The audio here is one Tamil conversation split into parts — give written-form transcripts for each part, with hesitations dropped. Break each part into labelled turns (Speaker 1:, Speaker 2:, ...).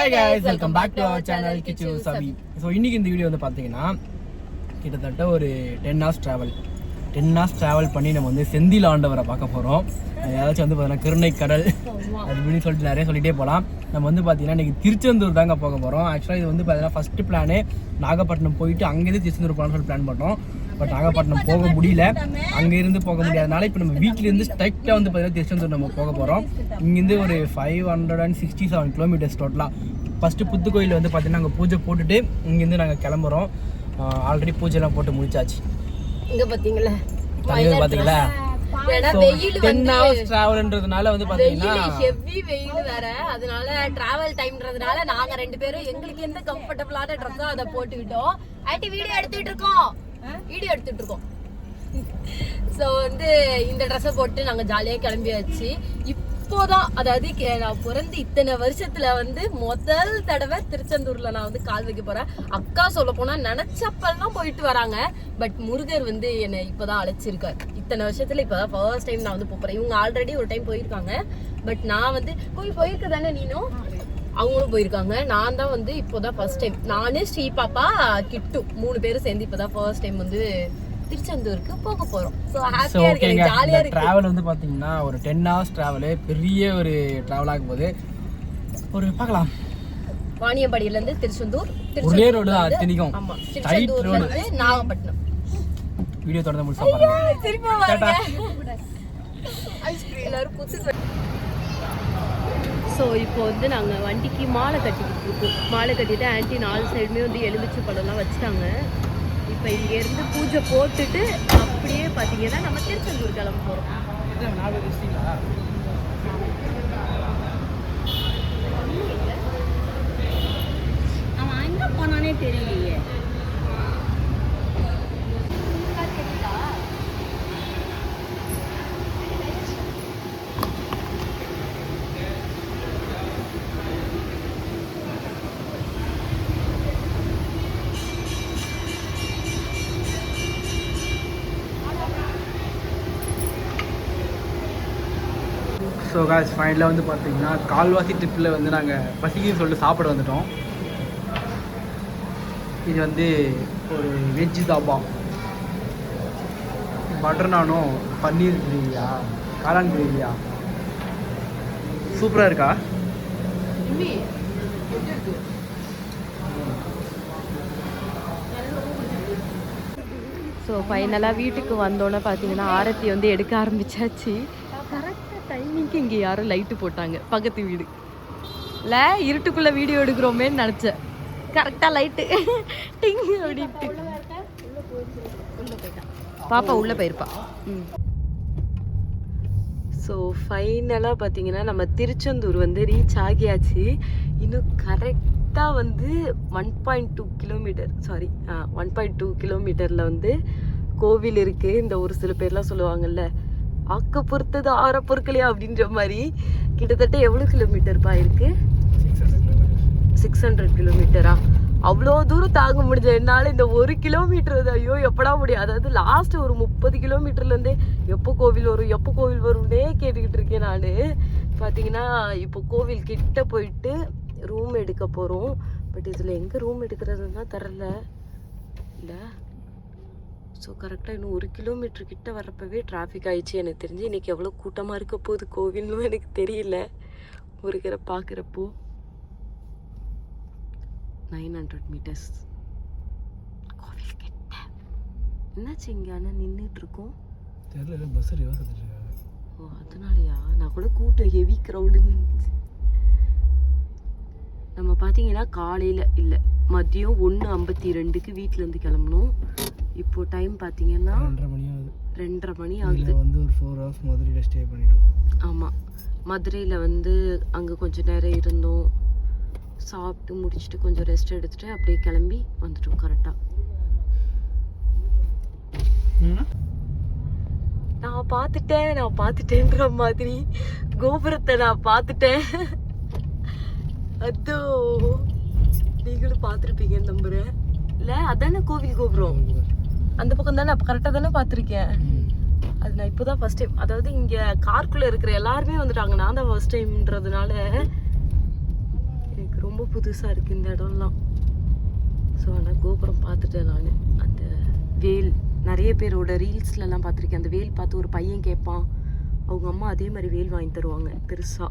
Speaker 1: Hi guys, welcome back to our channel Kichu Sabi. So இன்னைக்கு இந்த வீடியோ வந்து பாத்தீங்கன்னா கிட்டத்தட்ட ஒரு 10 hours travel பண்ணி நம்ம வந்து செந்தில் ஆண்டவரை பார்க்க போறோம். ஏதாச்சும் வந்து பாத்தீங்கன்னா கிருணை கடல் அப்படின்னு சொல்லிட்டு நிறைய சொல்லிட்டே போகலாம். நம்ம வந்து பாத்தீங்கன்னா இன்னைக்கு திருச்செந்தூர் தாங்க போக போறோம். ஆக்சுவலா இது வந்து பாத்தீங்கன்னா ஃபர்ஸ்ட் பிளானே நாகப்பட்டினம் போயிட்டு அங்கேருந்து திருச்செந்தூர் போகலாம்னு சொல்லி பிளான் பண்ணோம். பட் நாகப்பட்டினம் போக முடியல, அங்கேருந்து போக முடியாதனால இப்போ நம்ம வீட்டிலேருந்து ஸ்ட்ரைட்டாக வந்து பார்த்தீங்கன்னா திருச்செந்தூர் நம்ம போக போகிறோம். இங்கேருந்து ஒரு 567 கிலோமீட்டர்ஸ் டோட்டலாக. ஃபஸ்ட்டு புத்துக்கோயில் வந்து பார்த்தீங்கன்னா அங்கே பூஜை போட்டுட்டு இங்கேருந்து நாங்கள் கிளம்புறோம். ஆல்ரெடி பூஜைலாம் போட்டு முடிச்சாச்சு.
Speaker 2: இங்கே பார்த்தீங்களா
Speaker 1: பார்த்தீங்களா 10 hours டிராவல்ன்றதுனால வந்து பாத்தீங்கன்னா
Speaker 2: ஹெவி வெயில் வேற, அதனால டிராவல் டைம்ன்றதுனால நாங்க ரெண்டு பேரும் எங்களுக்கு எந்த கம்ஃபர்டபிளான ட்ரெஸ்ஸோ அதை போட்டுக்கிட்டோம். ஆக்டி வீடியோ எடுத்துட்டு இருக்கோம். ஸோ வந்து இந்த ட்ரெஸ்ஸை போட்டு நாங்கள் ஜாலியாக கிளம்பியாச்சு. இப்போதான், அதாவது நான் பிறந்து இத்தனை வருஷத்துல வந்து முதல் தடவை திருச்செந்தூர்ல நான் வந்து கால் வைக்க போறேன். அக்கா சொல்ல போனா நினைச்சப்பெல்லாம் போயிட்டு வராங்க. பட் முருகர் வந்து என்னை இப்போதான் அழைச்சிருக்காரு. இத்தனை வருஷத்துல இப்போதான் ஃபர்ஸ்ட் டைம் நான் வந்து போறேன். இவங்க ஆல்ரெடி ஒரு டைம் போயிருக்காங்க. பட் நான் வந்து போயிருக்க தானே நீனும், அவங்களும் போயிருக்காங்க. நான் தான் வந்து இப்போதான் ஃபர்ஸ்ட் டைம், நானு ஸ்ரீ பாப்பா கிட்டு 3 பேரும் சேர்ந்து இப்போதான் ஃபர்ஸ்ட் டைம் வந்து திருச்செந்தூருக்கு போக போறோம். சோ ஹாப்பியா இருக்கு, ஜாலியா இருக்கு.
Speaker 1: டிராவல் வந்து பாத்தீங்கன்னா ஒரு 10 hours டிராவல், பெரிய ஒரு டிராவல் ஆகும் போது ஒரு பார்க்கலாம்.
Speaker 2: வாணியம்பாடியில இருந்து திருச்செந்தூர்,
Speaker 1: ஒரே ரோடு தான் அத்தனைக்கும்.
Speaker 2: ஆமா, திருச்செந்தூர்ல இருந்து நாகப்பட்டினம்.
Speaker 1: வீடியோ தொடர்ந்து முழுசா பாருங்க.
Speaker 2: திருப்பி வாங்க. ஐஸ்கிரீம் எல்லாரும் புதுசு. ஸோ இப்போ வந்து நாங்கள் வண்டிக்கு மாலை கட்டிக்கிட்டு இருக்கோம். மாலை கட்டிட்டு ஆன்ட்டி 4 சைடுமே வந்து எலுமிச்சை பழம்லாம் வச்சுட்டாங்க. இப்போ இங்கேருந்து பூஜை போட்டுட்டு அப்படியே பார்த்தீங்கன்னா நம்ம திருச்செந்தூர் கிளம்ப போகிறோம். அவன் எங்கே போனானே தெரியலையே.
Speaker 1: ஸோ காய்ஸ், ஃபைனலாக வந்து பார்த்தீங்கன்னா கால்வாசி ட்ரிப்பில் வந்து நாங்கள் பசிக்குன்னு சொல்லிட்டு சாப்பிட வந்துட்டோம். இது வந்து ஒரு வெஜ்ஜு தாபா. பட்டர் நானும் பன்னீர் கிரேவியா, காளான் கிரேவியா, சூப்பராக இருக்கா?
Speaker 2: ஸோ ஃபைனலாக வீட்டுக்கு வந்தோன்னே பார்த்தீங்கன்னா ஆரத்தி வந்து எடுக்க ஆரம்பிச்சாச்சு. கரெக்டாக டைமிங்க்கு இங்கே யாரும் லைட்டு போட்டாங்க, பக்கத்து வீடு இல்லை. இருட்டுக்குள்ளே வீடியோ எடுக்கிறோமேன்னு நினச்சேன். கரெக்டாக லைட்டு டிங் அப்படின்ட்டு பாப்பா உள்ளே போயிருப்பா. ஸோ ஃபைனலாக பார்த்தீங்கன்னா நம்ம திருச்செந்தூர் வந்து ரீச் ஆகியாச்சு. இன்னும் கரெக்டாக வந்து 1.2 கிலோமீட்டர், 1.2 கிலோமீட்டரில் வந்து கோவில் இருக்குது. இந்த ஒரு சில பேர்லாம் சொல்லுவாங்கல்ல, ஆக்க பொறுத்தது ஆற பொருட்களையா அப்படின்ற மாதிரி. கிட்டத்தட்ட எவ்வளோ கிலோமீட்டர்ப்பா இருக்கு? 600 கிலோமீட்டரா? அவ்வளோ தூரம் தாங்க முடிஞ்ச என்னால். இந்த 1 கிலோமீட்டர் ஐயோ எப்படா முடியும். அதாவது லாஸ்ட் ஒரு 30 கிலோமீட்டர்லேருந்தே எப்போ கோவில் வரும்னே கேட்டுக்கிட்டு இருக்கேன் நான். பார்த்தீங்கன்னா இப்போ கோவில் கிட்ட போயிட்டு ரூம் எடுக்க போகிறோம். பட் இதில் எங்கே ரூம் எடுக்கிறதுன்னு தான் தரல இல்லை. ஸோ கரெக்டாக இன்னும் 1 கிலோமீட்டர் கிட்ட வரப்பவே டிராஃபிக் ஆயிடுச்சு. எனக்கு தெரிஞ்சு இன்றைக்கி எவ்வளோ கூட்டமாக இருக்க போகுது கோவில்னு எனக்கு தெரியல. முருகரை பார்க்குறப்போ 900 மீட்டர்ஸ் கோவில் கிட்ட. என்னாச்சு இங்கே ஆனால் நின்றுட்டுருக்கோம்? ஓ அதனாலயா? நான் கூட கூட்டம் ஹெவி க்ரௌடுன்னு இருந்துச்சு. நம்ம பார்த்தீங்கன்னா காலையில் இல்லை, மதியம் 1:52க்கு வீட்டிலேருந்து கிளம்பணும். இப்போ டைம் பார்த்தீங்கன்னா 2:30 மணி ஆகுது.
Speaker 1: வந்து ஒரு 4 hours மதுரையில் ஸ்டே பண்ணிட்டோம்.
Speaker 2: ஆமாம், மதுரையில் வந்து அங்கே கொஞ்சம் நேரம் இருந்தோம். சாப்பிட்டு முடிச்சுட்டு கொஞ்சம் ரெஸ்ட் எடுத்துட்டு அப்படியே கிளம்பி வந்துட்டோம் கரெக்டாக. நான் பார்த்துட்டேன்ற மாதிரி கோபுரத்தை நான் பார்த்துட்டேன். அதோ நீங்களும் பார்த்துருப்பீங்கன்னு நம்புறேன். இல்லை அதானே கோவில் கோபுரம், அந்த பக்கம் தானே. அப்போ கரெக்டாக தானே பார்த்துருக்கேன். அது நான் இப்போ தான் ஃபஸ்ட் டைம், அதாவது இங்கே கார்க்குள்ளே இருக்கிற எல்லாருமே வந்துட்டாங்க. நான் தான் ஃபர்ஸ்ட் டைம்ன்றதுனால எனக்கு ரொம்ப ரொம்ப புதுசாக இருக்குது இந்த இடம்லாம். ஸோ ஆனால் கோபுரம் பார்த்துட்டேன் நான். அந்த வேல் நிறைய பேரோட ரீல்ஸ்லலாம் பார்த்துருக்கேன். அந்த வேல் பார்த்து ஒரு பையன் கேட்பான், அவங்க அம்மா அதே மாதிரி வேல் வாங்கி தருவாங்க பெருசாக.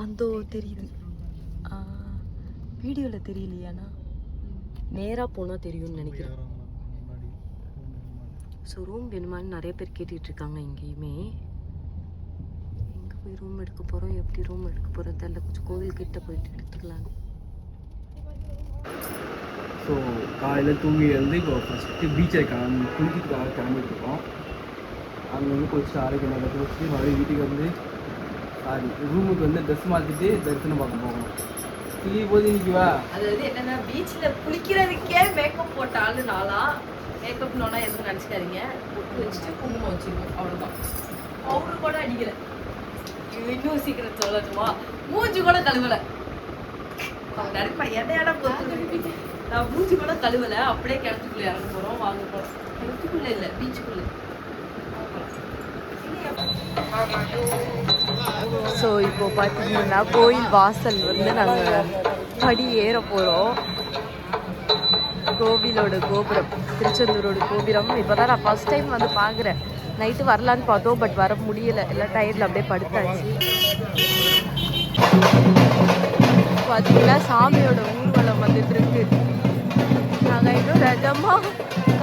Speaker 2: அந்த தெரியுது, வீடியோவில் தெரியலையாண்ணா, நேராக போனால் தெரியும்னு நினைக்கிறேன். ஸோ ரூம் வேணுமான்னு நிறைய பேர் கேட்டுட்ருக்காங்க. எங்கேயுமே எங்கே போய் ரூம் எடுக்க போகிறோம், எப்படி ரூம் எடுக்க போகிறோம் தெரியல. கொஞ்சம் கோவில்கிட்ட போயிட்டு எடுத்துக்கலான்னு.
Speaker 1: ஸோ காலையில் தூங்கி எழுந்து இப்போ ஃபஸ்ட்டு பீச்சில் குளிக்கிறதுக்காக கிளம்பிட்டு இருக்கோம். அங்கே வந்து குளிச்சுட்டு ஆரோக்கியம் நல்லா குளிச்சுட்டு மறுபடியும் வீட்டுக்கு வந்து ரூமுக்கு வந்து ட்ரெஸ் மாற்றிட்டு தரிசனம் பார்க்க போகணும். கிளி போது நிற்குவா.
Speaker 2: அதாவது என்னென்னா பீச்சில் குளிக்கிறதுக்கே மேக்கப் போட்டாலும் நாளா மேக்கப்னாலாம் எதுவும் நினச்சிக்காதீங்க. பொட்டு வச்சுட்டு குங்குமம் வச்சுருக்கோம், அவ்வளோதான். பவுடர் கூட அடிக்கலை. இன்னும் சீக்கிரம் சொல்லட்டுமா, மூஞ்சி கூட கழுவலை. அவங்க நினைப்பா என்னையாடா பொத்து, நான் மூஞ்சி கூட கழுவலை. அப்படியே கிணத்துக்குள்ளே இறங்க போகிறோம், வாங்க போகிறோம். கிணத்துக்குள்ளே இல்லை, பீச்சுக்குள்ளே. ஸோ இப்போ பார்த்தீங்கன்னா கோயில் வாசல் வந்து நாங்கள் படி ஏற போகிறோம். கோவிலோட கோபுரம், திருச்செந்தூரோட கோபுரம் இப்போ தான் நான் ஃபர்ஸ்ட் டைம் வந்து பார்க்குறேன். நைட்டு வரலான்னு பார்த்தோம், பட் வர முடியலை. எல்லாம் டயர்டில் அப்படியே படுத்தாச்சு. பார்த்தீங்கன்னா சாமியோட ஊர்வலம் வந்துட்டு இருக்கு. நாங்கள் இன்னும் நிஜமாக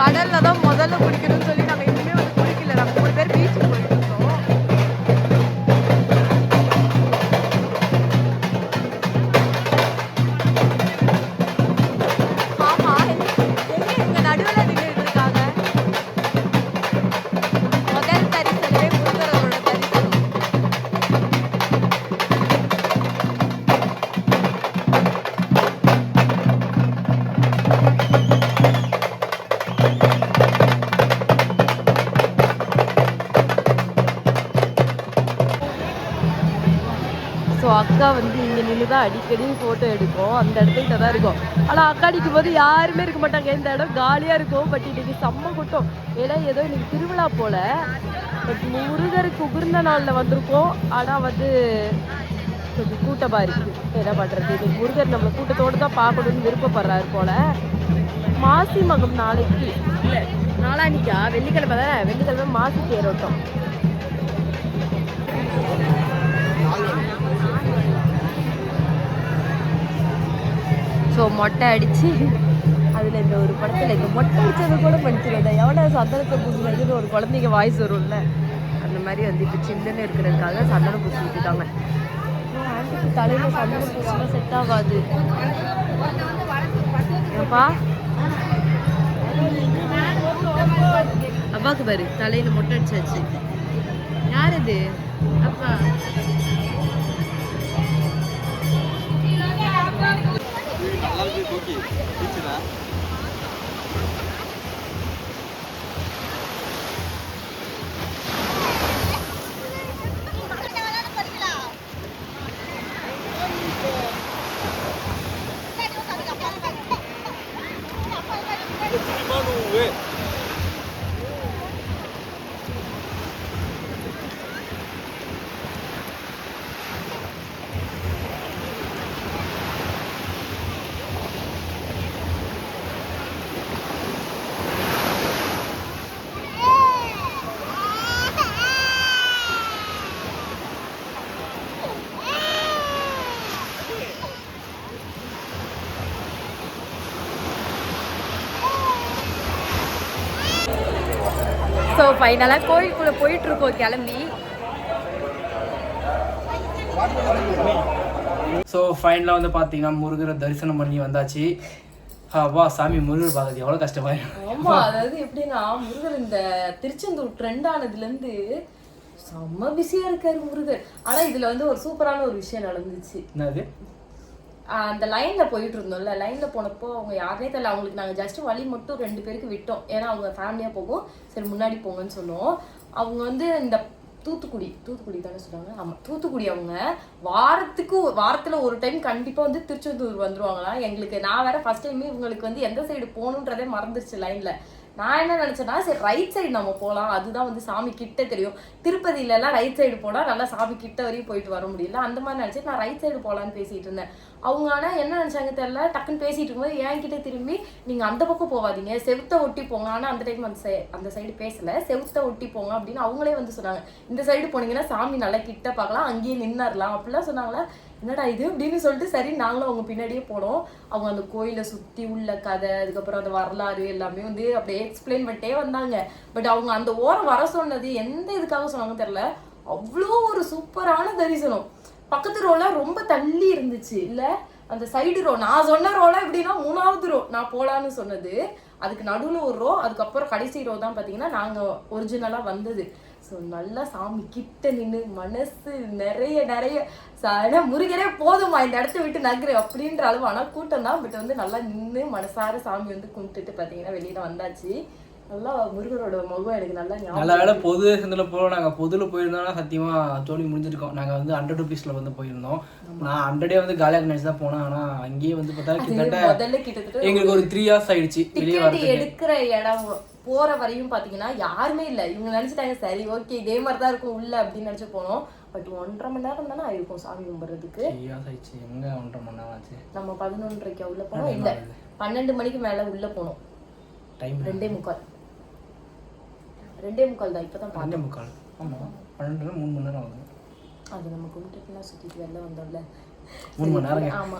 Speaker 2: கடலில் தான் முதல்ல குளிக்கணும்னு சொல்லி நாங்கள் இன்னுமே வந்து குளிக்கல. நாங்கள் 3 பேர் பீச்சுக்கு போயிட்டு இருக்கோம். ஆமாம், எங்க நடுவில் நின்றுட்டு இருக்காங்க. முதல் தரிசனமே முருகரோட தரிசனம். ஸோ அக்கா வந்து இங்கே நின்று தான் அடிக்கடி ஃபோட்டோ எடுக்கும். அந்த இடத்துக்கிட்ட தான் இருக்கும். ஆனால் அக்கா அடிக்கும் போது யாருமே இருக்க மாட்டாங்க. இந்த இடம் காலியாக இருக்கும். பட் இன்னைக்கு செம்ம கூட்டம். ஏன்னா ஏதோ இன்னைக்கு திருவிழா போல். பட் முருகருக்கு உகுர்ந்த நாளில் வந்திருக்கோம். ஆனால் வந்து கொஞ்சம் கூட்டமாக இருக்குது. என்ன பண்ணுறது, இன்னைக்கு முருகர் நம்மளை கூட்டத்தோடு தான் பார்க்கணுன்னு விருப்பப்படுறாரு போல். மாசி மகம் நாளைக்கு இல்லை, நாளானிக்கா வெள்ளிக்கிழமை தானே. வெள்ளிக்கிழமை மாசி தேரோட்டம். ஸோ மொட்டை அடித்து அதில் இந்த ஒரு படத்தில் இந்த மொட்டை அடித்தது கூட படிச்சிருந்தா எவ்வளோ சந்தனத்தை பூசினதுன்னு ஒரு குழந்தைங்க வாய்ஸ் வரும்ல, அந்த மாதிரி வந்து இப்போ சில்லுன்னு இருக்கிறதுக்காக சந்தனம் பூசிட்டு இருக்காங்க. ஆண்டிக்கு தலையில் சந்தனம் பூசினா செட் ஆகாது. அப்பா அப்பாவுக்கு பாரு தலையில் மொட்டை அடிச்சாச்சு. யார் இது அப்பா? ஸோ ஃபைனலாக கோயிலுக்குள்ளே போயிட்டுருக்கோம் கிளம்பி.
Speaker 1: ஸோ ஃபைனலாக வந்து பார்த்தீங்கன்னா முருகரை தரிசனம் பண்ணி வந்தாச்சு. வா சாமி, முருகர் பார்க்கறது எவ்வளோ கஷ்டமாயிடும்.
Speaker 2: ஆமாம், அதாவது எப்படின்னா முருகர் இந்த திருச்செந்தூர் ட்ரெண்ட் ஆனதுலேருந்து செம்ம பிஸியாக இருக்காரு முருகர். ஆனால் இதில் வந்து ஒரு சூப்பரான ஒரு விஷயம் நடந்துச்சு.
Speaker 1: என்னது?
Speaker 2: அந்த லைனில் போயிட்டு இருந்தோம்ல, லைனில் போனப்போ அவங்க யாரே தெரியல. அவங்களுக்கு நாங்கள் ஜஸ்ட் வழி மட்டும் 2 பேருக்கு விட்டோம். ஏன்னா அவங்க ஃபேமிலியாக போகும், சரி முன்னாடி போங்கன்னு சொன்னோம். அவங்க வந்து இந்த தூத்துக்குடி தானே சொல்கிறாங்க. ஆமாம், தூத்துக்குடி. அவங்க வாரத்தில் ஒரு டைம் கண்டிப்பாக வந்து திருச்செந்தூர் வந்துருவாங்களாம். எங்களுக்கு நான் வேற ஃபர்ஸ்ட் டைமே இவங்களுக்கு வந்து எந்த சைடு போகணுன்றதே மறந்துருச்சு லைனில். நான் என்ன நினைச்சேன்னா சரி ரைட் சைடு நம்ம போகலாம், அதுதான் வந்து சாமி கிட்ட தெரியும். திருப்பதியில எல்லாம் ரைட் சைடு போனா நல்லா சாமி கிட்ட வரையும் போயிட்டு வர முடியல. அந்த மாதிரி நினைச்சிட்டு நான் ரைட் சைடு போகலான்னு பேசிட்டு இருந்தேன். அவங்க ஆனா என்ன நினைச்சாங்க தெரியல, டக்குன்னு பேசிட்டு இருக்கும்போது என்கிட்ட திரும்பி நீங்க அந்த பக்கம் போகாதீங்க, செவுத்த ஒட்டி போங்க. ஆனா அந்த டைம் அந்த சைடு பேசல, செவுத்த ஒட்டி போங்க அப்படின்னு அவங்களே வந்து சொன்னாங்க. இந்த சைடு போனீங்கன்னா சாமி நல்லா கிட்ட பார்க்கலாம், அங்கேயே நின்னரலாம் அப்படிலாம் சொன்னாங்களா. என்னடா இது அப்படின்னு சொல்லிட்டு சரி நாங்களும் அவங்க பின்னாடியே போனோம். அவங்க அந்த கோயிலை சுத்தி உள்ள கதை, அதுக்கப்புறம் அந்த வரலாறு எல்லாமே வந்து அப்படியே எக்ஸ்பிளைன் பண்ணிட்டே வந்தாங்க. பட் அவங்க அந்த ஓரம் வர சொன்னது எந்த இதுக்காக சொன்னாங்க தெரியல, அவ்வளோ ஒரு சூப்பரான தரிசனம். பக்கத்து ரோலாம் ரொம்ப தள்ளி இருந்துச்சு இல்ல, அந்த சைடு ரோ நான் சொன்ன ரோலாம் எப்படின்னா 3வது ரோ நான் போலான்னு சொன்னது, அதுக்கு நடுவுல ஒரு ரோ, அதுக்கப்புறம் கடைசி ரோ தான் பாத்தீங்கன்னா நாங்க ஒரிஜினலா வந்தது. ஸோ நல்லா சாமி கிட்ட நின்று மனசு நிறைய முருகரே போதுமா இந்த இடத்த விட்டு நகரு அப்படின்ற அளவு. ஆனால் கூட்டம் தான், பட் வந்து நல்லா நின்று மனசார சாமி வந்து கும்பிட்டுட்டு பார்த்தீங்கன்னா வெளியில வந்தாச்சு. நல்லா முருகரோட முகம் எனக்கு நல்லா ஞாபகம்.
Speaker 1: நல்ல வேலை பொது சந்தில் போகிறோம். நாங்கள் பொதுவில் போயிருந்தோம்னா சத்தியமாக தோணி முடிஞ்சிருக்கோம். நாங்கள் வந்து 100 rupees வந்து போயிருந்தோம். நான் 100 வந்து காலியாக நினச்சி தான் போனேன். ஆனால் அங்கேயே வந்து பார்த்தா கிட்டத்தட்ட எங்களுக்கு ஒரு 3 hours ஆயிடுச்சு வெளியே வர.
Speaker 2: எடுக்கிற இடம் போற வரையும் பாத்தீங்கன்னா யாருமே இல்லை. இவங்க நினைச்சிட்டாங்க சரி ஓகே இதே மாதிரி தான் இருக்கும் உள்ள அப்படின்னு நினைச்சு போனோம். பட் 1.5 மணி நேரம் தானே ஆயிருக்கும் சாமி கும்பிட்றதுக்கு.
Speaker 1: எங்க 1.5 மணி நேரம் ஆச்சு?
Speaker 2: நம்ம 11:30 உள்ள போனோம். இல்ல 12 மணிக்கு மேல உள்ள போனோம். டைம் 2:45 தான். இப்பதான்
Speaker 1: 2:45. ஆமா 12 3 மணி நேரம் ஆகுது.
Speaker 2: அது நம்ம கும்பிட்டுலாம் சுத்திட்டு வெளில வந்தோம்ல
Speaker 1: 3 மணி நேரம்.
Speaker 2: ஆமா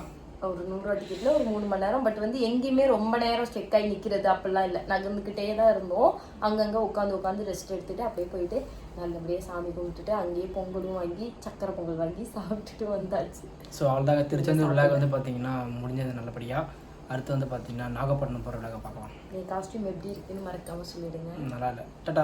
Speaker 2: ஒரு 100 டிக்கெட்ல ஒரு 3 மணி நேரம். பட் வந்து எங்கேயுமே ரொம்ப நேரம் ஸ்டெக் ஆகி நிக்கிறது அப்படிலாம் இல்லை. நகர்ந்துக்கிட்டே தான் இருந்தோம். அங்கங்க உட்காந்து ரெஸ்ட் எடுத்துட்டு அப்படியே போயிட்டு நல்லபடியா சாமி கும்பிட்டுட்டு அங்கேயே பொங்கலும் வாங்கி சக்கரை பொங்கல் வாங்கி சாப்பிட்டுட்டு வந்தாச்சு.
Speaker 1: ஸோ அவ்வளோதாங்க திருச்செந்தூர் விழாக்கு வந்து பார்த்தீங்கன்னா முடிஞ்சது நல்லபடியாக. அடுத்து வந்து பார்த்தீங்கன்னா நாகப்பட்டினம் போகிற விழாக பார்க்கலாம்.
Speaker 2: காஸ்டியூம் எப்படி இருக்குன்னு மறக்காம சொல்லிடுங்க.
Speaker 1: நல்லா இல்லை. டாடா.